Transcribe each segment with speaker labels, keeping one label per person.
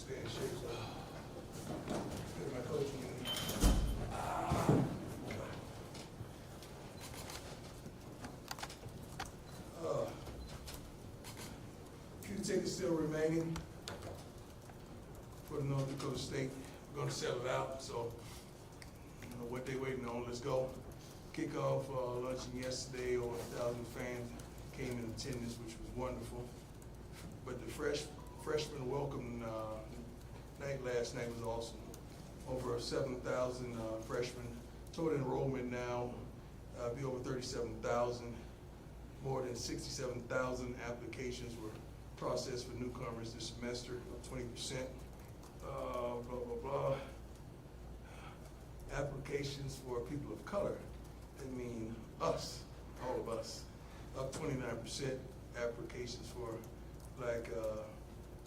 Speaker 1: stay in shape. So, get my coaching. Few tickets still remaining for the North Dakota State. We're going to sell it out. So, you know what they waiting on. Let's go. Kickoff luncheon yesterday. Over 1,000 fans came in attendance, which was wonderful. But the freshman welcome night last night was awesome. Over 7,000 freshmen. Total enrollment now be over 37,000. More than 67,000 applications were processed for newcomers this semester, up 20%. Blah, blah, blah. Applications for people of color. I mean us, all of us. Up 29%. Applications for black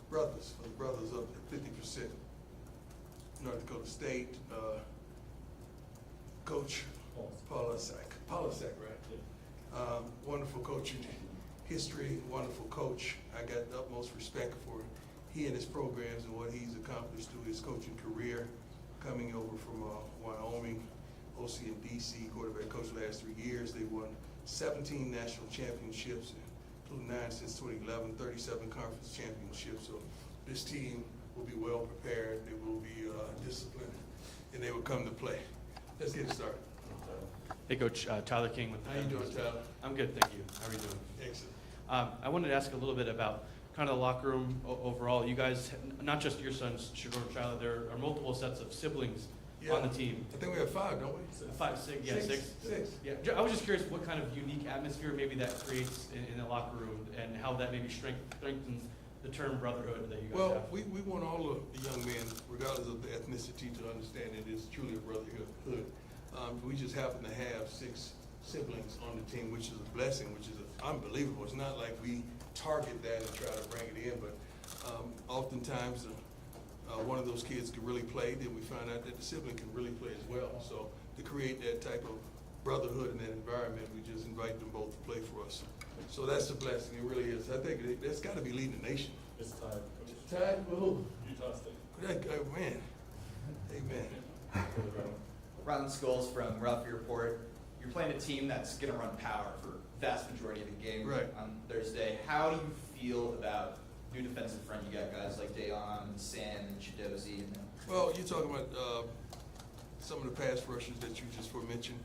Speaker 1: brothers, for the brothers up to 50%. North Dakota State, Coach Polasek, right? Wonderful coaching history, wonderful coach. I got the utmost respect for he and his programs and what he's accomplished through his coaching career, coming over from Wyoming, OC and DC, quarterback coach the last 3 years. They won 17 national championships, including 9 since 2011, 37 conference championships. So this team will be well prepared, they will be disciplined, and they will come to play. Let's get started.
Speaker 2: Hey, Coach, Tyler King with the
Speaker 1: How you doing, Tyler?
Speaker 2: I'm good, thank you. How are you doing?
Speaker 1: Excellent.
Speaker 2: I wanted to ask a little bit about kind of the locker room overall. You guys, not just your sons, Shador and Shyla, there are multiple sets of siblings on the team.
Speaker 1: I think we have 5, don't we?
Speaker 2: 5, 6, yeah, 6. Yeah, I was just curious what kind of unique atmosphere maybe that creates in the locker room and how that maybe strengthens the term brotherhood that you guys have.
Speaker 1: We want all of the young men, regardless of the ethnicity, to understand it is truly a brotherhood. We just happen to have 6 siblings on the team, which is a blessing, which is unbelievable. It's not like we target that and try to bring it in, but oftentimes one of those kids can really play, then we find out that the sibling can really play as well. So to create that type of brotherhood in that environment, we just invite them both to play for us. So that's a blessing, it really is. I think that's got to be leading the nation.
Speaker 3: It's tied.
Speaker 1: Tied? Who?
Speaker 3: Utah State.
Speaker 1: Man, amen.
Speaker 4: Ron Scholes from Ralphie Report. You're playing a team that's going to run power for vast majority of the game on Thursday. How do you feel about new defensive front? You got guys like Dayon, Sam, and Chidozie.
Speaker 1: Well, you're talking about some of the pass rushers that you just mentioned.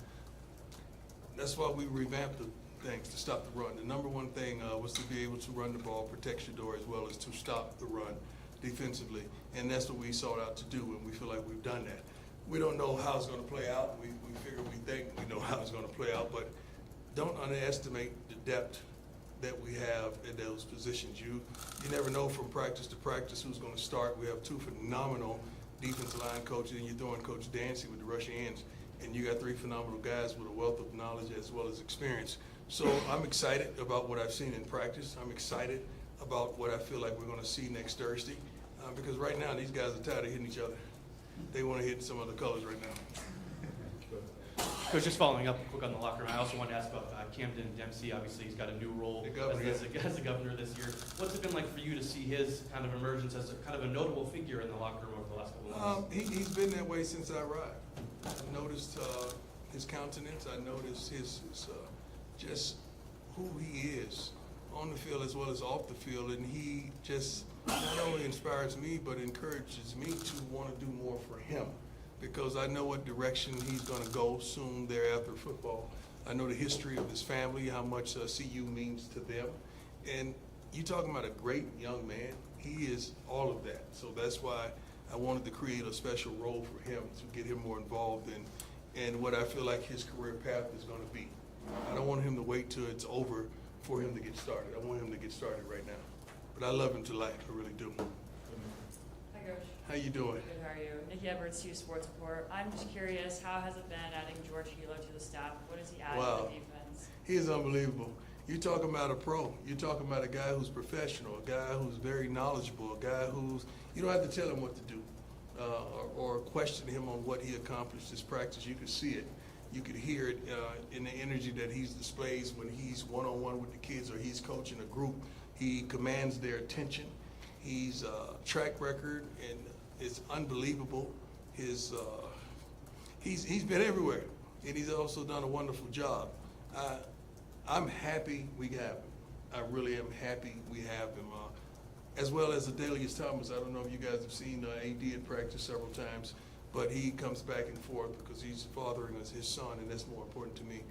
Speaker 1: That's why we revamped the things to stop the run. The number one thing was to be able to run the ball, protect Shador, as well as to stop the run defensively. And that's what we sought out to do, and we feel like we've done that. We don't know how it's going to play out. We think we know how it's going to play out, but don't underestimate the depth that we have at those positions. You never know from practice to practice who's going to start. We have 2 phenomenal defensive line coaches, and you're throwing Coach Dancy with the rush ends, and you got 3 phenomenal guys with a wealth of knowledge as well as experience. So I'm excited about what I've seen in practice. I'm excited about what I feel like we're going to see next Thursday, because right now these guys are tired of hitting each other. They want to hit some other colors right now.
Speaker 2: Coach, just following up quick on the locker room, I also want to ask about Camden Dempsey. Obviously, he's got a new role as a governor this year. What's it been like for you to see his kind of emergence as a kind of a notable figure in the locker room over the last couple of months?
Speaker 1: He's been that way since I arrived. I noticed his countenance. I noticed his just who he is on the field as well as off the field, and he just not only inspires me but encourages me to want to do more for him, because I know what direction he's going to go soon thereafter football. I know the history of his family, how much CU means to them, and you're talking about a great young man. He is all of that. So that's why I wanted to create a special role for him to get him more involved in what I feel like his career path is going to be. I don't want him to wait till it's over for him to get started. I want him to get started right now. But I love him to life, I really do.
Speaker 5: Hi, Coach.
Speaker 1: How you doing?
Speaker 5: Good, how are you? Nikki Edwards, CU Sports Report. I'm just curious, how has it been adding George Hilo to the staff? What has he added to the defense?
Speaker 1: He is unbelievable. You're talking about a pro. You're talking about a guy who's professional, a guy who's very knowledgeable, a guy who's, you don't have to tell him what to do or question him on what he accomplished this practice. You could see it. You could hear it in the energy that he displays when he's one-on-one with the kids or he's coaching a group. He commands their attention. He's track record, and it's unbelievable. He's been everywhere, and he's also done a wonderful job. I'm happy we have him. I really am happy we have him. As well as Adelius Thomas. I don't know if you guys have seen AD at practice several times, but he comes back and forth because he's fathering his son, and that's more important to me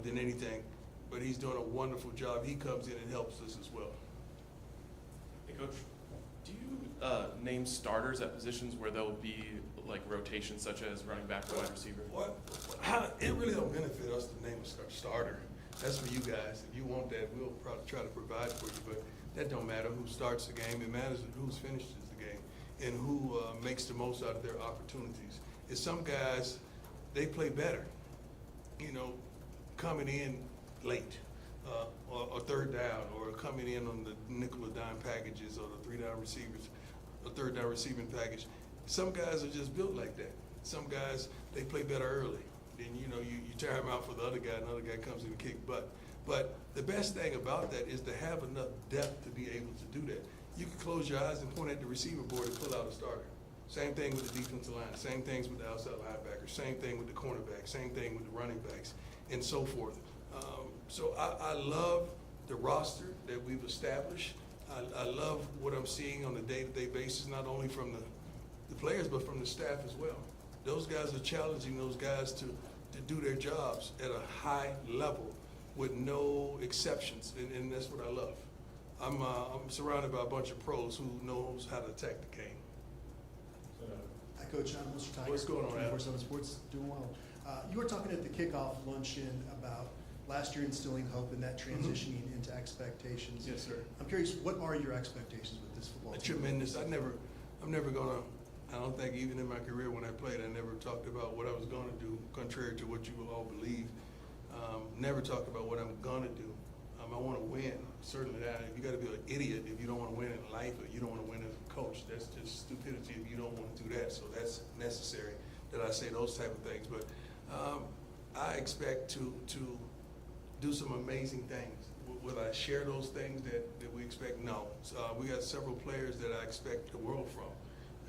Speaker 1: than anything. But he's doing a wonderful job. He comes in and helps us as well.
Speaker 3: Hey, Coach, do you name starters at positions where there'll be like rotations, such as running back or wide receiver?
Speaker 1: It really don't benefit us to name a starter. That's for you guys. If you want that, we'll probably try to provide for you. But that don't matter who starts the game. It matters who's finishes the game and who makes the most out of their opportunities. And some guys, they play better, coming in late or third down, or coming in on the nickel or dime packages, or the third down receiving package. Some guys are just built like that. Some guys, they play better early. Then you tear them out for the other guy, and the other guy comes in and kick butt. But the best thing about that is to have enough depth to be able to do that. You can close your eyes and point at the receiver board and pull out a starter. Same thing with the defensive line, same things with the outside linebackers, same thing with the cornerbacks, same thing with the running backs, and so forth. So I love the roster that we've established. I love what I'm seeing on a day-to-day basis, not only from the players, but from the staff as well. Those guys are challenging those guys to do their jobs at a high level with no exceptions, and that's what I love. I'm surrounded by a bunch of pros who knows how to attack the game.
Speaker 6: Hi, Coach. I'm Mr. Tiger.
Speaker 1: What's going on, Adam?
Speaker 6: 24/7 Sports. Doing well. You were talking at the kickoff luncheon about last year instilling hope and that transitioning into expectations.
Speaker 1: Yes, sir.
Speaker 6: I'm curious, what are your expectations with this football team?
Speaker 1: Tremendous. I'm never gonna. I don't think even in my career when I played, I never talked about what I was gonna do, contrary to what you all believe. Never talked about what I'm gonna do. I want to win. Certainly that. You got to be an idiot if you don't want to win in life, or you don't want to win as a coach. That's just stupidity if you don't want to do that. So that's necessary that I say those type of things. But I expect to do some amazing things. Will I share those things that we expect? No. We got several players that I expect the world from.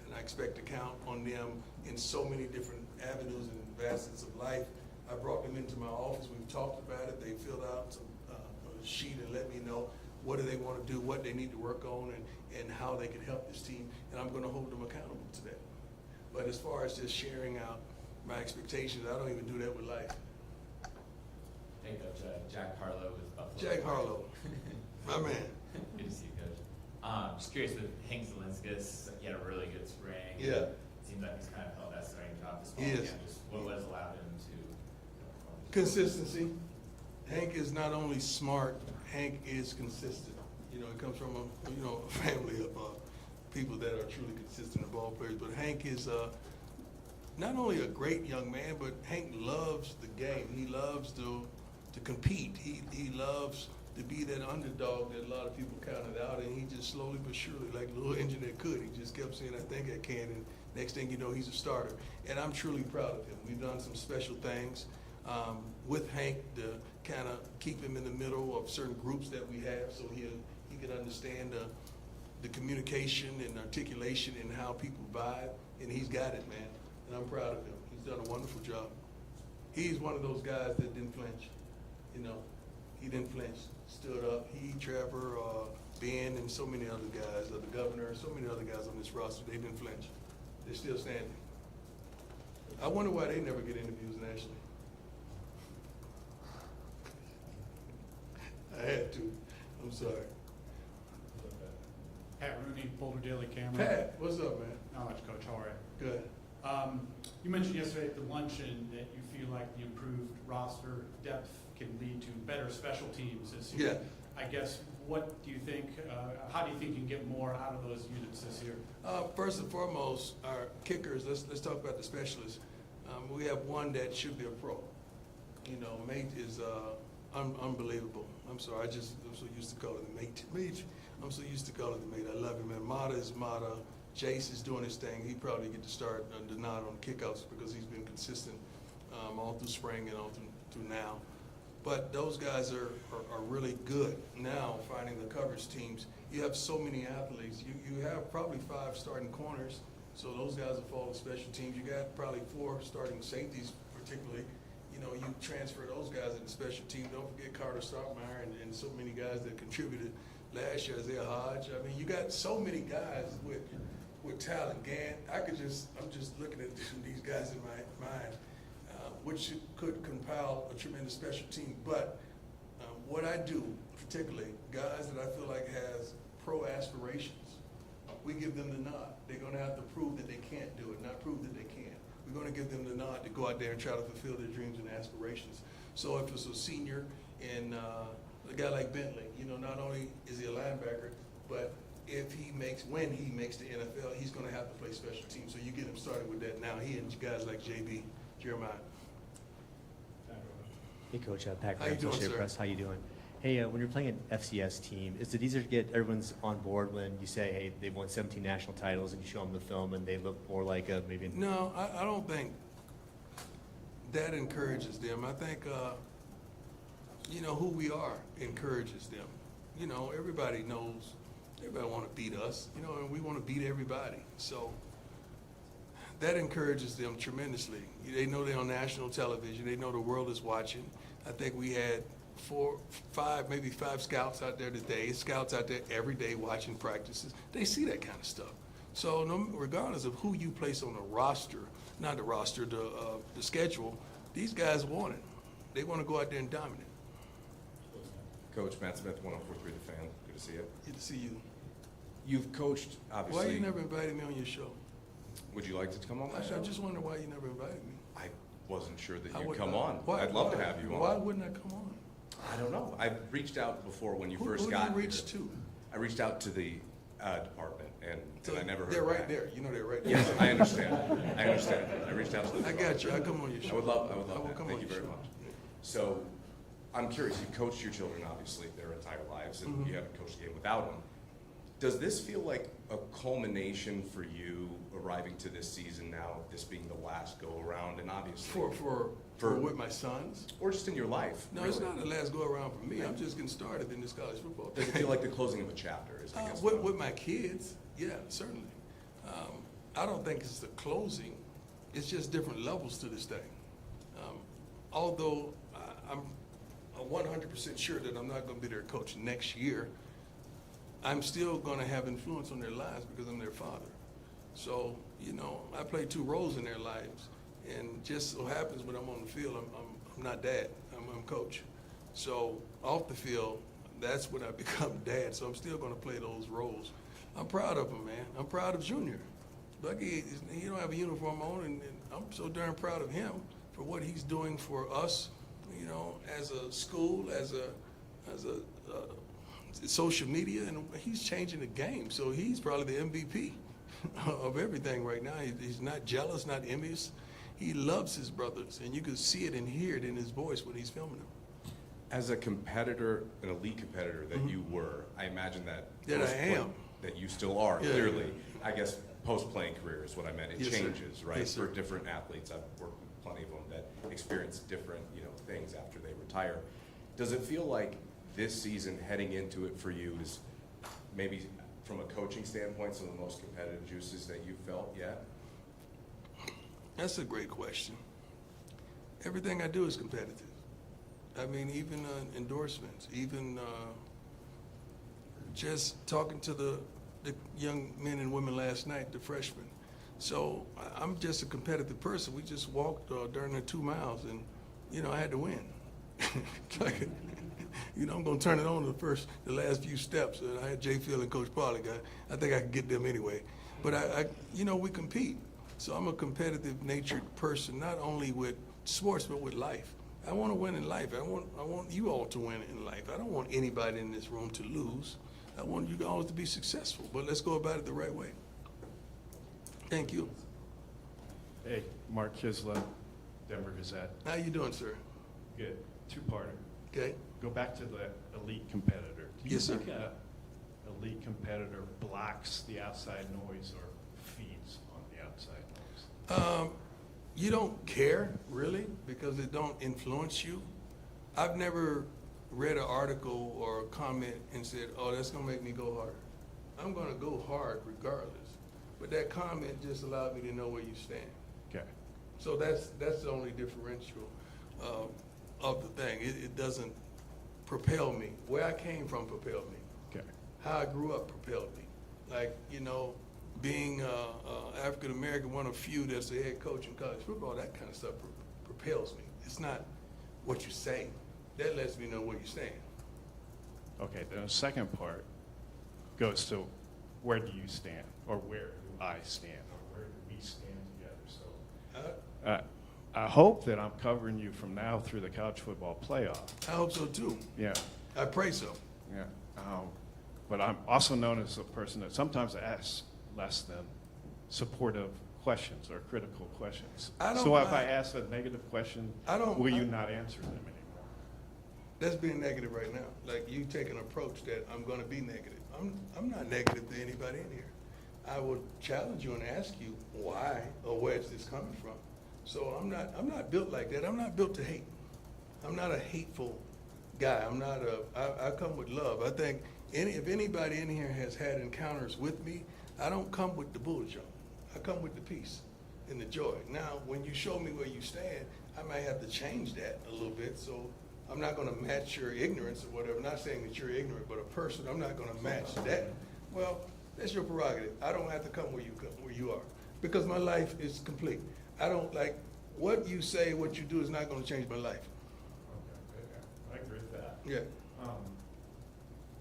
Speaker 1: And I expect to count on them in so many different avenues and facets of life. I brought them into my office. We've talked about it. They filled out a sheet and let me know what do they want to do, what they need to work on, and how they can help this team. And I'm going to hold them accountable to that. But as far as just sharing out my expectations, I don't even do that with life.
Speaker 7: Hey, Coach. Jack Harlow with Buffalo.
Speaker 1: Jack Harlow, my man.
Speaker 7: Good to see you, Coach. Just curious with Hank Zelinskas, he had a really good spring.
Speaker 1: Yeah.
Speaker 7: It seems like he's kind of held that starting job this fall.
Speaker 1: He is.
Speaker 7: Again. Just what has allowed him to
Speaker 1: Consistency. Hank is not only smart, Hank is consistent. It comes from a family of people that are truly consistent ball players. But Hank is not only a great young man, but Hank loves the game. He loves to compete. He loves to be that underdog that a lot of people counted out, and he just slowly but surely, like a little engine that could, he just kept saying, I think I can, and next thing you know, he's a starter. And I'm truly proud of him. We've done some special things with Hank to kind of keep him in the middle of certain groups that we have, so he can understand the communication and articulation and how people vibe, and he's got it, man. And I'm proud of him. He's done a wonderful job. He's one of those guys that didn't flinch. He didn't flinch, stood up. He, Trevor, Ben, and so many other guys, the governor, so many other guys on this roster, they didn't flinch. They're still standing. I wonder why they never get interviews nationally. I had to. I'm sorry.
Speaker 8: Pat Rooney, Boulder Daily Camera.
Speaker 1: Pat, what's up, man?
Speaker 8: Not much, Coach. How are you?
Speaker 1: Good.
Speaker 8: You mentioned yesterday at the luncheon that you feel like the improved roster depth can lead to better special teams this year.
Speaker 1: Yeah.
Speaker 8: I guess, what do you think, how do you think you can get more out of those units this year?
Speaker 1: First and foremost, our kickers, let's talk about the specialists. We have one that should be a pro. Mate is unbelievable. I'm sorry, I'm so used to calling him Mate. I'm so used to calling him Mate. I love him, man. Mata is Mata. Jace is doing his thing. He probably get to start the nod on kickouts because he's been consistent all through spring and all through now. But those guys are really good now finding the coverage teams. You have so many athletes. You have probably 5 starting corners, so those guys will fall to special teams. You got probably 4 starting safeties, particularly. You know, you transfer those guys into special teams. Don't forget Carter Stockmeyer and so many guys that contributed last year, Isaiah Hodge. I mean, you got so many guys with talent. Gant, I'm just looking at these guys in my mind, which could compile a tremendous special team. But what I do, particularly guys that I feel like has pro aspirations, we give them the nod. They're going to have to prove that they can't do it, not prove that they can. We're going to give them the nod to go out there and try to fulfill their dreams and aspirations. So if it's a senior and a guy like Bentley, you know, not only is he a linebacker, but when he makes the NFL, he's going to have to play special teams. So you get him started with that now. He and guys like JB, Jeremiah.
Speaker 9: Hey, Coach. Pat
Speaker 1: How you
Speaker 9: Graham,
Speaker 1: doing,
Speaker 9: Associated
Speaker 1: sir?
Speaker 9: Press. How you doing? Hey, when you're playing an FCS team, is it easier to get everyone's on board when you say, hey, they've won 17 national titles, and you show them the film, and they look more like maybe?
Speaker 1: No, I don't think that encourages them. I think, you know, who we are encourages them. You know, everybody knows, everybody want to beat us, you know, and we want to beat everybody. So that encourages them tremendously. They know they're on national television. They know the world is watching. I think we had 4, 5, maybe 5 scouts out there today, scouts out there every day watching practices. They see that kind of stuff. So regardless of who you place on the roster, not the roster, the schedule, these guys want it. They want to go out there and dominate.
Speaker 10: Coach Matt Smith, 104.3 The Fan. Good to see you.
Speaker 1: Good to see you.
Speaker 10: You've coached, obviously.
Speaker 1: Why you never invited me on your show?
Speaker 10: Would you like to come on my
Speaker 1: I
Speaker 10: show?
Speaker 1: just wonder why you never invited me.
Speaker 10: I wasn't sure that
Speaker 1: I
Speaker 10: you'd
Speaker 1: would
Speaker 10: come
Speaker 1: not.
Speaker 10: on.
Speaker 1: Why-
Speaker 10: I'd love to
Speaker 1: why-
Speaker 10: have you on.
Speaker 1: Why wouldn't I come on?
Speaker 10: I don't know. I reached out before when you first
Speaker 1: Who
Speaker 10: got
Speaker 1: do you reach
Speaker 10: here.
Speaker 1: to?
Speaker 10: I reached out to the department, and I never heard
Speaker 1: They're right
Speaker 10: back.
Speaker 1: there. You know they're right there.
Speaker 10: Yes, I understand. I understand. I reached out to the
Speaker 1: I
Speaker 10: department.
Speaker 1: got you. I come on your show.
Speaker 10: I would love
Speaker 1: I will
Speaker 10: that.
Speaker 1: come
Speaker 10: Thank
Speaker 1: on
Speaker 10: you
Speaker 1: your
Speaker 10: very
Speaker 1: show.
Speaker 10: much. So, I'm curious. You've coached your children, obviously, their entire lives, and you haven't coached a game without them. Does this feel like a culmination for you arriving to this season now, this being the last go-around, and obviously...
Speaker 1: For with my sons?
Speaker 10: Or just in your life?
Speaker 1: No,
Speaker 10: really?
Speaker 1: it's not the last go-around for me. I'm just getting started in this college football.
Speaker 10: Does it feel like the closing of a chapter? Is, I guess,
Speaker 1: With my kids, yeah, certainly. I don't think it's the closing. It's just different levels to this thing. Although I'm 100% sure that I'm not going to be their coach next year, I'm still going to have influence on their lives because I'm their father. So, you know, I play 2 roles in their lives. And just so happens when I'm on the field, I'm not dad, I'm coach. So off the field, that's when I become dad. So I'm still going to play those roles. I'm proud of him, man. I'm proud of Junior. Bucky, he don't have a uniform on, and I'm so darn proud of him for what he's doing for us, you know, as a school, as a social media, and he's changing the game. So he's probably the MVP of everything right now. He's not jealous, not envious. He loves his brothers, and you can see it and hear it in his voice when he's filming them.
Speaker 10: as a competitor, an elite competitor that you were, I imagine that...
Speaker 1: That I am.
Speaker 10: That you still are,
Speaker 1: Yeah.
Speaker 10: clearly. I guess post-playing career is what I meant. It
Speaker 1: Yes, sir.
Speaker 10: changes, right?
Speaker 1: Yes, sir.
Speaker 10: For different athletes. I've worked with plenty of them that experience different, things after they retire. Does it feel like this season, heading into it for you, is maybe from a coaching standpoint, some of the most competitive juices that you've felt yet?
Speaker 1: That's a great question. Everything I do is competitive. I mean, even endorsements, even just talking to the young men and women last night, the freshmen. So I'm just a competitive person. We just walked during the 2 miles, and I had to win. I'm going to turn it on the last few steps. And I had Jay Field and Coach Pollard. I think I could get them anyway. But we compete. So I'm a competitive natured person, not only with sports, but with life. I want to win in life. I want you all to win in life. I don't want anybody in this room to lose. I want you all to be successful, but let's go about it the right way. Thank you.
Speaker 11: Hey, Mark Kisla, Denver Gazette.
Speaker 1: How you doing, sir?
Speaker 11: Good. Two-parter.
Speaker 1: Okay.
Speaker 11: Go back to the elite competitor. Do you
Speaker 1: Yes, sir.
Speaker 11: think an elite competitor blocks the outside noise or feeds on the outside noise?
Speaker 1: You don't care, really, because it don't influence you. I've never read an article or a comment and said, oh, that's gonna make me go harder. I'm gonna go hard regardless. But that comment just allowed me to know where you stand.
Speaker 11: Okay.
Speaker 1: So that's the only differential of the thing. It doesn't propel me. Where I came from propelled me.
Speaker 11: Okay.
Speaker 1: How I grew up propelled me. Like, you know, being African American, one of few that's a head coach in college football, that kind of stuff propels me. It's not what you say. That lets me know where you stand.
Speaker 11: Okay, then the second part goes to where do you stand, or where do I stand, or where do we stand together? So I hope that I'm covering you from now through the college football playoff.
Speaker 1: I hope so too.
Speaker 11: Yeah.
Speaker 1: I pray so.
Speaker 11: Yeah. But I'm also known as a person that sometimes asks less than supportive questions or critical questions. So if I ask a negative question, will you not answer them anymore?
Speaker 1: That's being negative right now. Like, you take an approach that I'm going to be negative. I'm not negative to anybody in here. I will challenge you and ask you why or where is this coming from. So I'm not built like that. I'm not built to hate. I'm not a hateful guy. I come with love. I think if anybody in here has had encounters with me, I don't come with the bullshit. I come with the peace and the joy. Now, when you show me where you stand, I might have to change that a little bit. So I'm not going to match your ignorance or whatever. I'm not saying that you're ignorant, but a person, I'm not going to match that. Well, that's your prerogative. I don't have to come where you are, because my life is complete. I don't like what you say, what you do is not going to change my life.
Speaker 11: Okay, I agree with that.
Speaker 1: Yeah.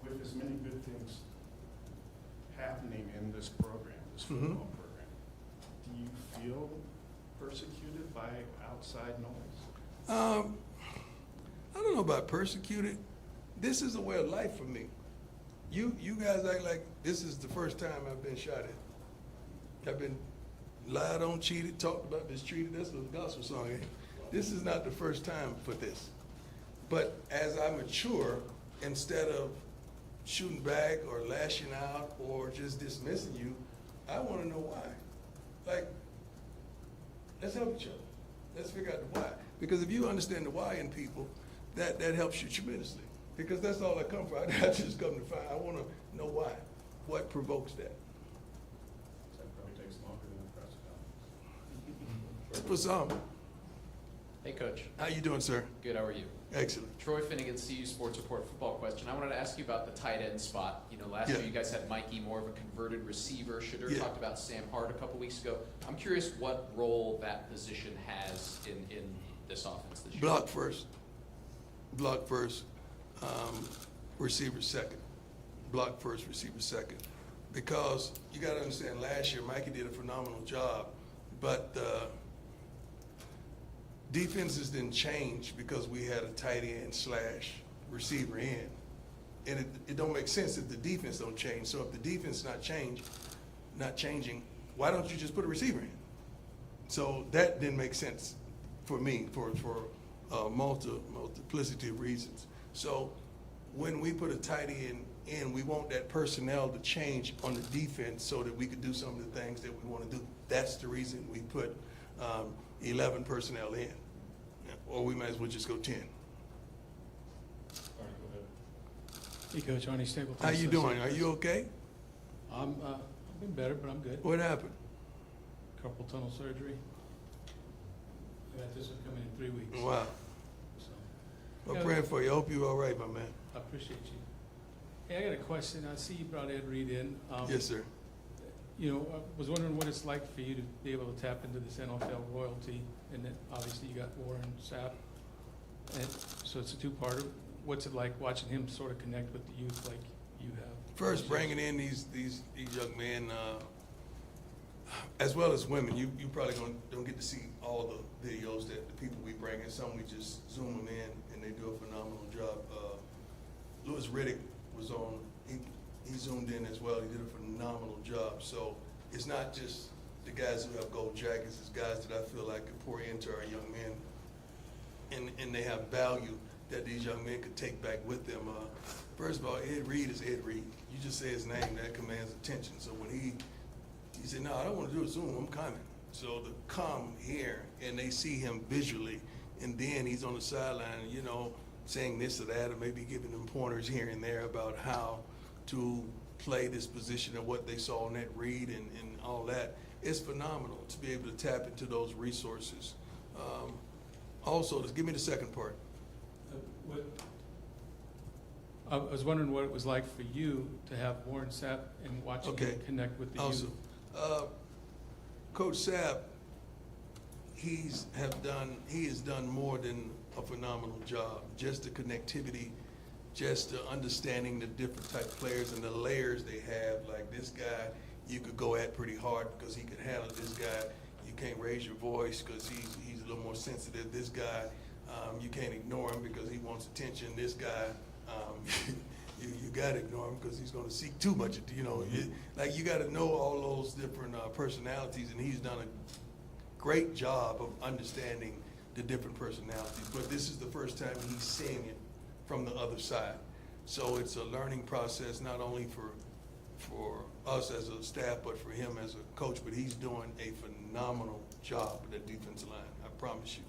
Speaker 11: With as many good things happening in this program, this football program, do you feel persecuted by outside noise?
Speaker 1: I don't know about persecuted. This is a way of life for me. You guys act like this is the first time I've been shot at. I've been lied on, cheated, talked about, mistreated. That's what the gospel song is. This is not the first time for this. But as I mature, instead of shooting back or lashing out or just dismissing you, I want to know why. Like, let's help each other. Let's figure out the why. Because if you understand the why in people, that helps you tremendously. Because that's all I come for. I just come to find. I want to know why. What provokes that?
Speaker 11: That probably takes longer than the press conference.
Speaker 1: For some.
Speaker 12: Hey, Coach.
Speaker 1: How you doing, sir?
Speaker 12: Good. How are you?
Speaker 1: Excellent.
Speaker 12: Troy Finnegan, CU Sports Report football question. I wanted to ask you about the tight end spot. You know, last year you guys had Mikey, more of a converted receiver. Shedeur talked about Sam Hart a couple weeks ago. I'm curious what role that position has in this offense this year.
Speaker 1: Block first. Block first. Receiver second. Block first, receiver second. Because you got to understand, last year Mikey did a phenomenal job, but defenses didn't change because we had a tight end / receiver in. And it don't make sense if the defense don't change. So if the defense not changing, why don't you just put a receiver in? So that didn't make sense for me for multiplicity of reasons. So when we put a tight end in, we want that personnel to change on the defense so that we could do some of the things that we want to do. That's the reason we put 11 personnel in. Or we might as well just go 10.
Speaker 13: Hey, Coach, Arnie Stapleton.
Speaker 1: How you doing? Are you okay?
Speaker 13: I've been better, but I'm good.
Speaker 1: What happened?
Speaker 13: Carpal tunnel surgery. I got this one coming in 3 weeks.
Speaker 1: Wow.
Speaker 13: So,
Speaker 1: I'm praying for you. I hope you're all right, my man.
Speaker 13: I appreciate you. Hey, I got a question. I see you brought Ed Reed in.
Speaker 1: Yes, sir.
Speaker 13: You know, I was wondering what it's like for you to be able to tap into this NFL royalty, and then obviously you got Warren Sapp, and so it's a two-parter. What's it like watching him sort of connect with the youth like you have?
Speaker 1: First, bringing in these young men, as well as women. You probably don't get to see all the videos that the people we bring in. Some we just zoom them in, and they do a phenomenal job. Louis Riddick was on. He zoomed in as well. He did a phenomenal job. So it's not just the guys who have gold jackets. It's guys that I feel like could pour into our young men, and they have value that these young men could take back with them. First of all, Ed Reed is Ed Reed. You just say his name, that commands attention. So when he said, no, I don't want to do a Zoom, I'm coming. So to come here and they see him visually, and then he's on the sideline, you know, saying this or that, or maybe giving them pointers here and there about how to play this position and what they saw on that read and all that. It's phenomenal to be able to tap into those resources. Also, just give me the second part.
Speaker 13: I was wondering what it was like for you to have Warren Sapp and watching him connect with the
Speaker 1: Also,
Speaker 13: youth.
Speaker 1: Coach Sapp, he has done more than a phenomenal job. Just the connectivity, just the understanding the different type of players and the layers they have. Like this guy, you could go at pretty hard because he can handle this guy. You can't raise your voice because he's a little more sensitive. This guy, you can't ignore him because he wants attention. This guy, you got to ignore him because he's going to seek too much. Like you got to know all those different personalities, and he's done a great job of understanding the different personalities. But this is the first time he's seeing it from the other side. So it's a learning process, not only for us as a staff, but for him as a coach. But he's doing a phenomenal job with that defensive line. I promise you.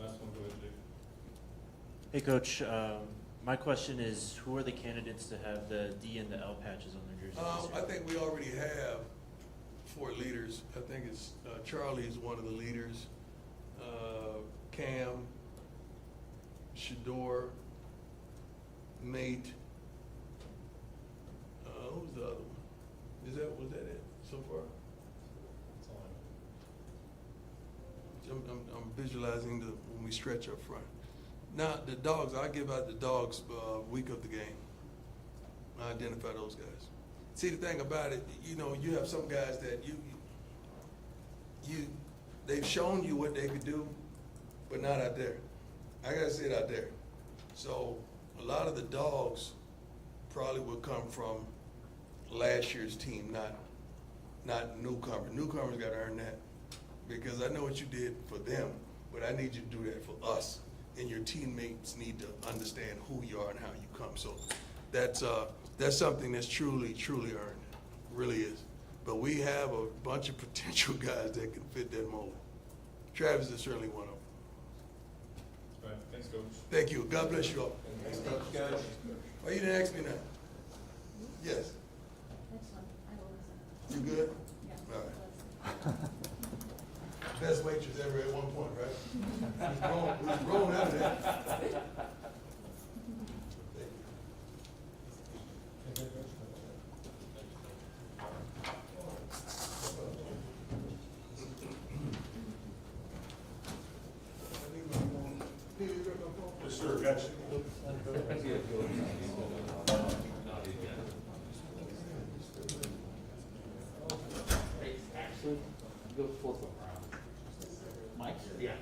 Speaker 11: Last one, go ahead, Jake.
Speaker 14: Hey, Coach. My question is, who are the candidates to have the D and the L patches on their jerseys?
Speaker 1: I think we already have 4 leaders. I think it's Charlie is one of the leaders. Cam, Shador, Mate. Who's the other one? Was that it so far? I'm visualizing when we stretch up front. Now the dogs, I give out the dogs week of the game. I identify those guys. See, the thing about it, you have some guys that they've shown you what they could do, but not out there. I gotta say it out there. So a lot of the dogs probably will come from last year's team, not newcomers. Newcomers got to earn that because I know what you did for them, but I need you to do that for us. And your teammates need to understand who you are and how you come. So that's something that's truly, truly earned, really is. But we have a bunch of potential guys that can fit that mold. Travis is certainly one of them.
Speaker 11: All right, thanks, Coach.
Speaker 1: Thank you. God bless you all.
Speaker 4: Thanks, Coach.
Speaker 1: Oh, you didn't ask me that. Yes. You good? Yeah. All right. Best waitress ever at one point, right? We've grown out of that.
Speaker 11: Yes, sir, gotcha.
Speaker 15: Actually, go fourth one. Mike? Yeah.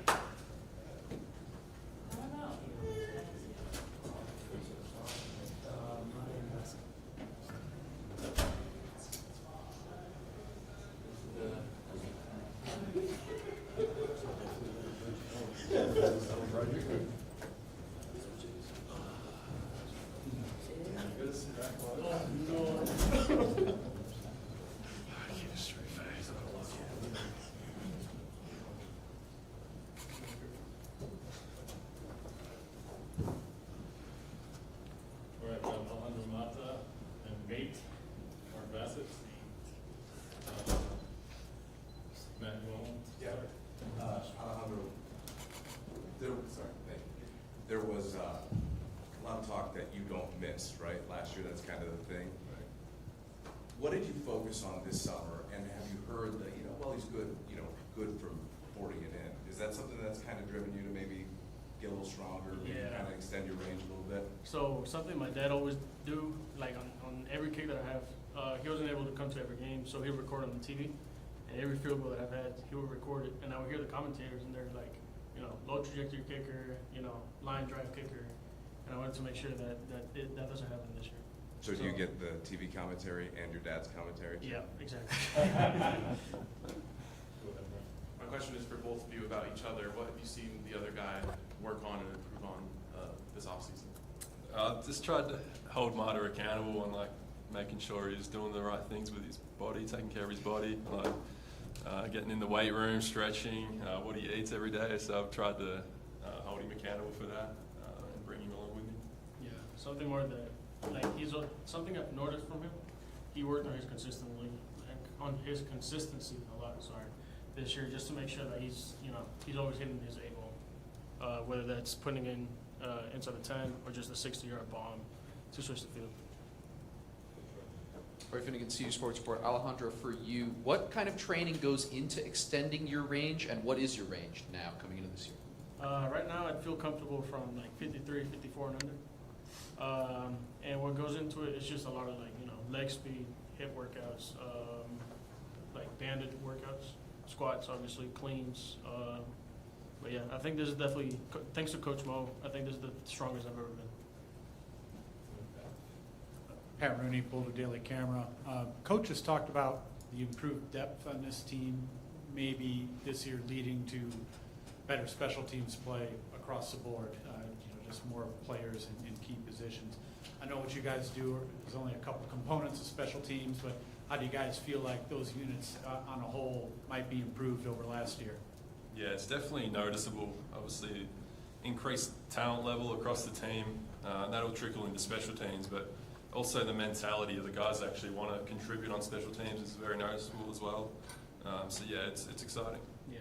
Speaker 10: There was a lot of talk that you don't miss, right? Last year, that's kind of the thing. Right. What did you focus on this summer, and have you heard that, well, he's good, good from boarding it in? Is that something that's kind of driven you to maybe get a little stronger, maybe kind of extend your range a little bit?
Speaker 16: So something my dad always do, like on every kick that I have, he wasn't able to come to every game, so he'll record on the TV, and every field goal that I've had, he would record it, and I would hear the commentators, and they're like, low trajectory kicker, line drive kicker, and I wanted to make sure that that doesn't happen this year.
Speaker 10: So do you get the TV commentary and your dad's commentary too?
Speaker 16: Yeah, exactly.
Speaker 3: My question is for both of you about each other. What have you seen the other guy work on and improve on this offseason?
Speaker 17: Just tried to hold Marta accountable and making sure he's doing the right things with his body, taking care of his body, getting in the weight room, stretching, what he eats every day. So I've tried to hold him accountable for that and
Speaker 16: something more that, like, something I've noticed from him, he worked on his consistency a lot, this year, just to make sure that he's always hitting his A ball, whether that's putting in inside the 10 or just a 60-yard bomb to switch the field.
Speaker 12: Corey Finnegan, CU Sports Report. Alejandro, for you, what kind of training goes into extending your range, and what is your range now coming into this year?
Speaker 16: Right now, I'd feel comfortable from like 53, 54 and under. And what goes into it is just a lot of leg speed, hip workouts, like banded workouts, squats, obviously, cleans. But yeah, I think this is definitely, thanks to Coach Mo, I think this is the strongest I've ever been.
Speaker 8: Pat Rooney, Boulder Daily Camera. Coach has talked about the improved depth on this team, maybe this year leading to better special teams play across the board, just more players in key positions. I know what you guys do, there's only a couple components of special teams, but how do you guys feel like those units on a whole might be improved over last year?
Speaker 17: Yeah, it's definitely noticeable. Obviously, increased talent level across the team, and that'll trickle into special teams, but also the mentality of the guys that actually want to contribute on special teams is very noticeable as well. So yeah, it's exciting.
Speaker 16: Yeah,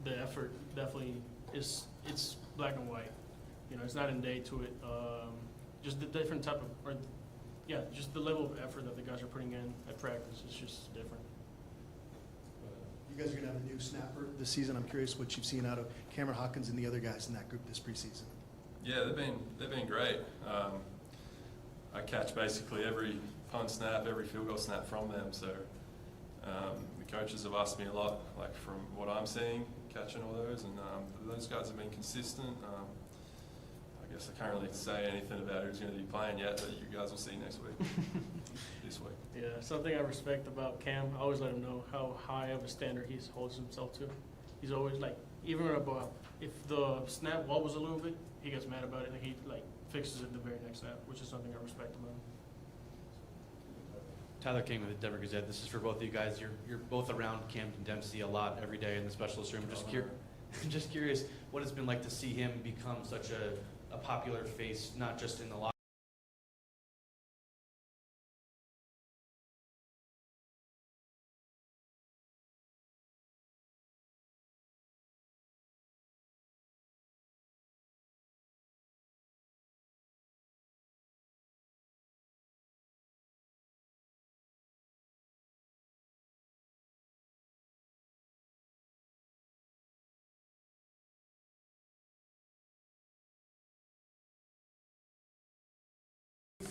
Speaker 16: the effort definitely it's black and white. It's not in day to it. Just the different type of, just the level of effort that the guys are putting in at practice is just different.
Speaker 6: You guys are going to have a new snapper this season. I'm curious what you've seen out of Cameron Hawkins and the other guys in that group this preseason.
Speaker 17: Yeah, they've been great. I catch basically every punt snap, every field goal snap from them. So the coaches have asked me a lot, like from what I'm seeing, catching all those, and those guys have been consistent. I guess I can't really say anything about who's going to be playing yet, but you guys will see next week, this week.
Speaker 16: Yeah, something I respect about Cam, I always let him know how high of a standard he holds himself to. He's always like, even about if the snap wobbles a little bit, he gets mad about it and he fixes it the very next snap, which is something I respect about him.
Speaker 2: Tyler King with the Denver Gazette. This is for both of you guys. You're both around Camden Dempsey a lot every day in the specialist room. Just curious what it's been like to see him become such a popular face, not just in the locker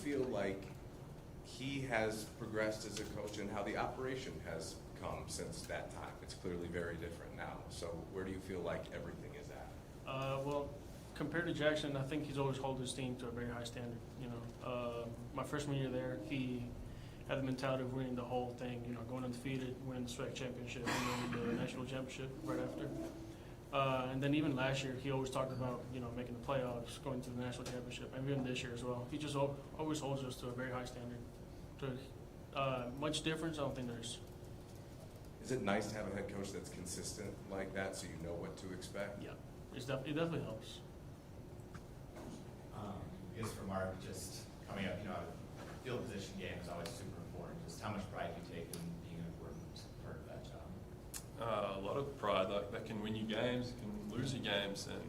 Speaker 10: Feel like he has progressed as a coach and how the operation has come since that time? It's clearly very different now. So where do you feel like everything is at?
Speaker 16: Well, compared to Jackson, I think he's always held his team to a very high standard. My freshman year there, he had the mentality of winning the whole thing. Going undefeated, winning the SWAC championship, and then the national championship right after. And then even last year, he always talked about, making the playoffs, going to the national championship, and even this year as well. He just always holds us to a very high standard. Much difference, I don't think there's.
Speaker 10: Is it nice to have a head coach that's consistent like that so you know what to expect?
Speaker 16: Yeah, it definitely helps.
Speaker 7: I guess for Mark, just coming up, field position game is always super important. Just how much pride you take in being an important part of that job?
Speaker 17: A lot of pride. That can win you games, can lose you games, and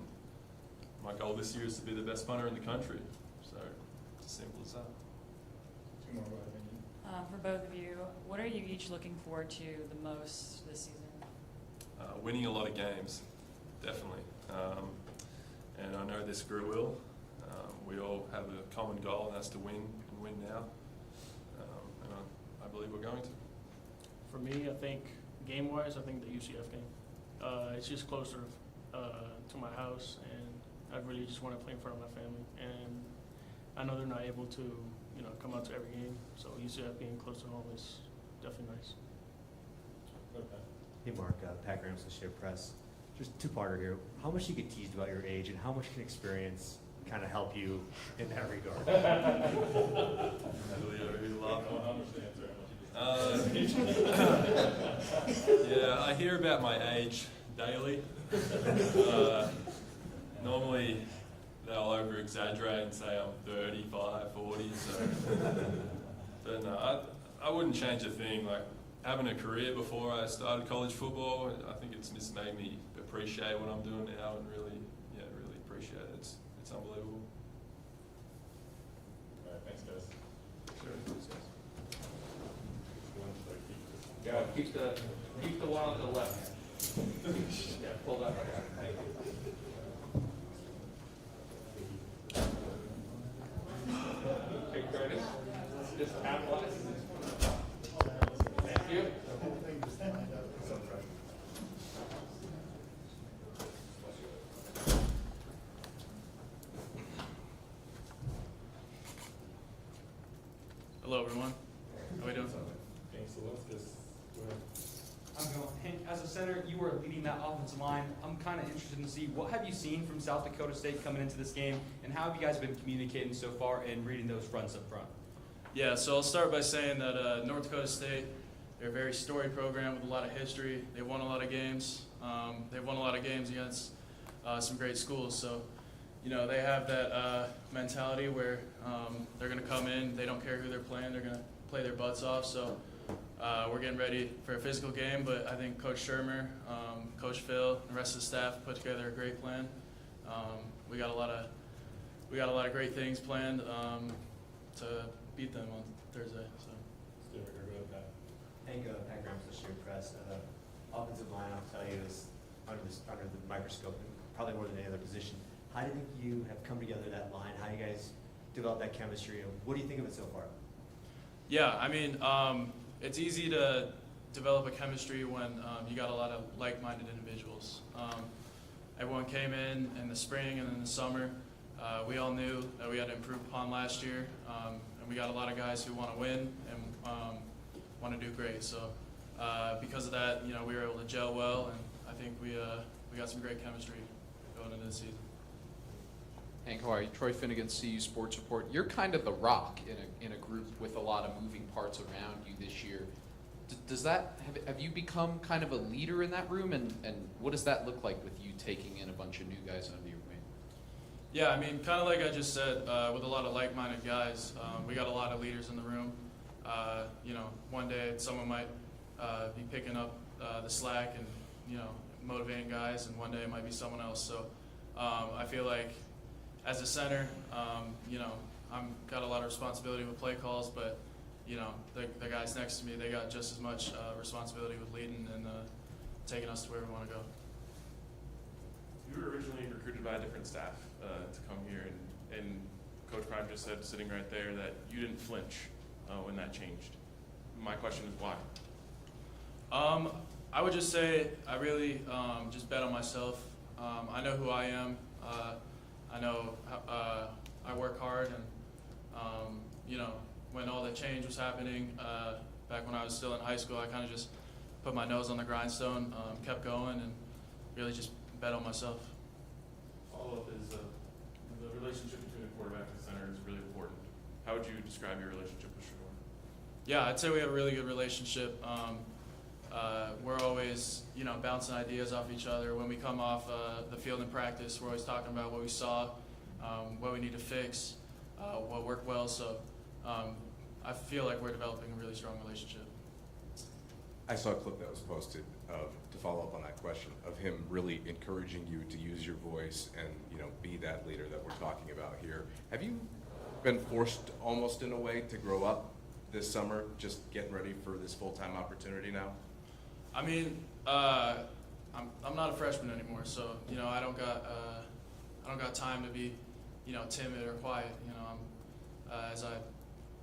Speaker 17: my goal this year is to be the best punter in the country. So it's as simple as that.
Speaker 15: Two more.
Speaker 5: For both of you, what are you each looking forward to the most this season?
Speaker 17: Winning a lot of games, definitely. And I know this group will. We all have a common goal, and that's to win and win now. And I believe we're going to.
Speaker 16: For me, I think game-wise, I think the UCF game. It's just closer to my house, and I really just want to play in front of my family. And I know they're not able to, come out to every game. So UCF being close to home is definitely nice.
Speaker 9: Hey Mark, Pat Graham, Associated Press. Just two-parter here. How much do you get teased about your age, and how much can experience kind of help you in that regard?
Speaker 17: Yeah, I hear about my age daily. Normally, they'll over-exaggerate and say I'm 35, 40. So, but no, I wouldn't change a thing. Like having a career before I started college football, I think it's just made me appreciate what I'm doing now and really appreciate it. It's unbelievable.
Speaker 11: All right, thanks, guys.
Speaker 17: Sure. Thanks, guys.
Speaker 12: Yeah, keep the one on the left. Yeah, pull that right out. Thank you. Take credit. Just capitalize. Thank you.
Speaker 18: Hello, everyone. How are we doing?
Speaker 11: Thanks, Alexis. Go ahead.
Speaker 2: I'm going. Hank, as a center, you are leading that offensive line. I'm kind of interested to see what have you seen from South Dakota State coming into this game, and how have you guys been communicating so far and reading those fronts up front?
Speaker 18: Yeah, so I'll start by saying that North Dakota State, they're a very storied program with a lot of history. They've won a lot of games. They've won a lot of games against some great schools. So, you know, they have that mentality where they're going to come in. They don't care who they're playing. They're going to play their butts off. So we're getting ready for a physical game. But I think Coach Shermer, Coach Phil, and the rest of the staff put together a great plan. We got a lot of great things planned to beat them on Thursday. So.
Speaker 9: Hank, Pat Graham, Associated Press. Offensive line, I'll tell you, is under the microscope, probably more than any other position. How do you think you have come together that line? How do you guys develop that chemistry? And what do you think of it so far?
Speaker 18: Yeah, I mean, it's easy to develop a chemistry when you got a lot of like-minded individuals. Everyone came in the spring and in the summer. We all knew that we had to improve upon last year, and we got a lot of guys who want to win and want to do great. So because of that, you know, we were able to gel well, and I think we got some great chemistry going into this season.
Speaker 12: Hank, how are you? Troy Finnegan, CU Sports Report. You're kind of the rock in a group with a lot of moving parts around you this year. Does that have you become kind of a leader in that room, and what does that look like with you taking in a bunch of new guys under your wing?
Speaker 18: Yeah, I mean, kind of like I just said, with a lot of like-minded guys, we got a lot of leaders in the room. You know, one day someone might be picking up the slack and, you know, motivating guys, and one day it might be someone else. So I feel like as a center, you know, I'm got a lot of responsibility with play calls, but, you know, the guys next to me, they got just as much responsibility with leading and taking us to where we want to go.
Speaker 3: You were originally recruited by a different staff to come here, and Coach Prime just said, sitting right there, that you didn't flinch when that changed. My question is why?
Speaker 18: I would just say I really just bet on myself. I know who I am. I know I work hard, and you know, when all the change was happening back when I was still in high school, I kind of just put my nose on the grindstone, kept going, and really just bet on myself.
Speaker 3: Follow-up is the relationship between the quarterback and center is really important. How would you describe your relationship with Shador?
Speaker 18: Yeah, I'd say we have a really good relationship. We're always, you know, bouncing ideas off each other. When we come off the field in practice, we're always talking about what we saw, what we need to fix, what worked well. So I feel like we're developing a really strong relationship.
Speaker 10: I saw a clip that was posted to follow up on that question of him really encouraging you to use your voice and, you know, be that leader that we're talking about here. Have you been forced almost in a way to grow up this summer, just getting ready for this full-time opportunity now?
Speaker 18: I mean, I'm not a freshman anymore, so, you know, I don't got time to be, you know, timid or quiet. You know, as I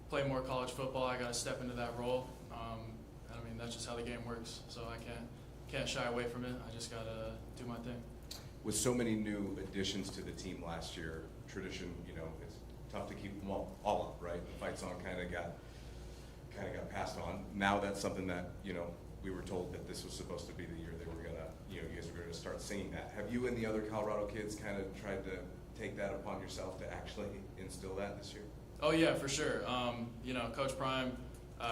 Speaker 18: play more college football, I got to step into that role. And I mean, that's just how the game works. So I can't shy away from it. I just got to do my thing.
Speaker 10: With so many new additions to the team last year, tradition, you know, it's tough to keep them all up, right? The fight song kind of got passed on. Now that's something that, you know, we were told that this was supposed to be the year they were gonna, you know, you guys were gonna start singing that. Have you and the other Colorado kids kind of tried to take that upon yourself to actually instill that this year?
Speaker 18: Oh yeah, for sure. You know, Coach Prime,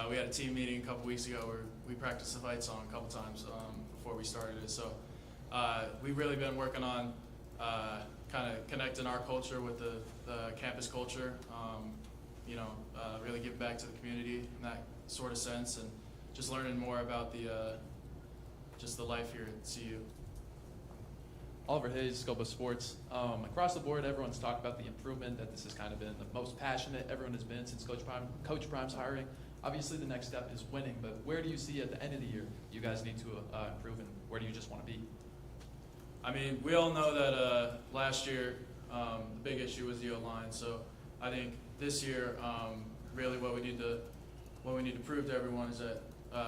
Speaker 18: we had a team meeting a couple weeks ago where we practiced the fight song a couple times before we started it. So we've really been working on, kind of connecting our culture with the campus culture. Really giving back to the community in that sort of sense, and just learning more about just the life here at CU.
Speaker 12: Oliver Hayes, Scope of Sports. Across the board, everyone's talked about the improvement, that this has kind of been the most passionate everyone has been since Coach Prime's hiring. Obviously, the next step is winning, but where do you see at the end of the year you guys need to improve, and where do you just want to be?
Speaker 18: I mean, we all know that last year the big issue was the O-line. So I think this year, really what we need to prove to everyone is that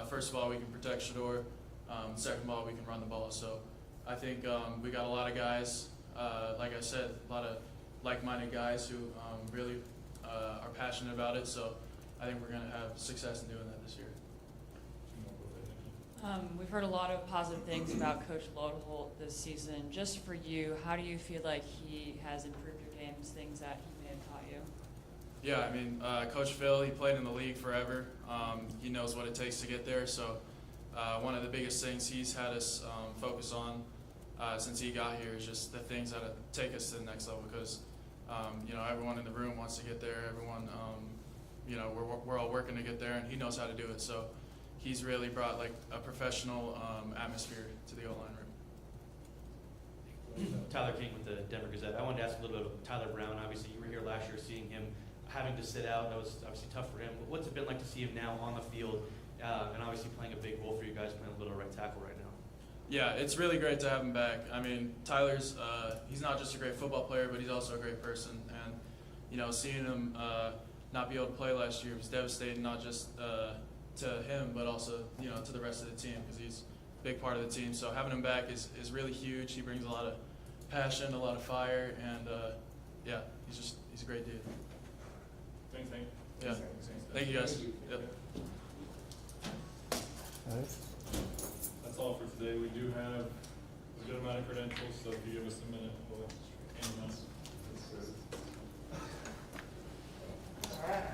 Speaker 18: first of all we can protect Shador, second of all we can run the ball. So I think we got a lot of guys, like I said, a lot of like-minded guys who really are passionate about it. So I think we're going to have success in doing that this year.
Speaker 5: We've heard a lot of positive things about Coach Lodeholt this season. Just for you, how do you feel like he has improved your games, things that he may have taught you?
Speaker 18: Yeah, I mean, Coach Phil, he played in the league forever. He knows what it takes to get there. So one of the biggest things he's had us focus on since he got here is just the things that take us to the next level, because, everyone in the room wants to get there. Everyone, we're all working to get there, and he knows how to do it. So he's really brought like a professional atmosphere to the O-line room.
Speaker 2: Tyler King with the Denver Gazette. I wanted to ask a little bit about Tyler Brown. Obviously, you were here last year seeing him having to sit out. That was obviously tough for him. But what's it been like to see him now on the field and obviously playing a big role for you guys, playing a little right tackle right now?
Speaker 18: Yeah, it's really great to have him back. I mean, Tyler's, he's not just a great football player, but he's also a great person. And, seeing him not be able to play last year was devastating, not just to him, but also, to the rest of the team, because he's a big part of the team. So having him back is really huge. He brings a lot of passion, a lot of fire, and he's a great dude.
Speaker 11: Thank you.
Speaker 18: Yeah. Thank you guys. Yep.
Speaker 11: That's all for today. We do have a good amount of credentials, so if you give us a minute, we'll hand them out. All right.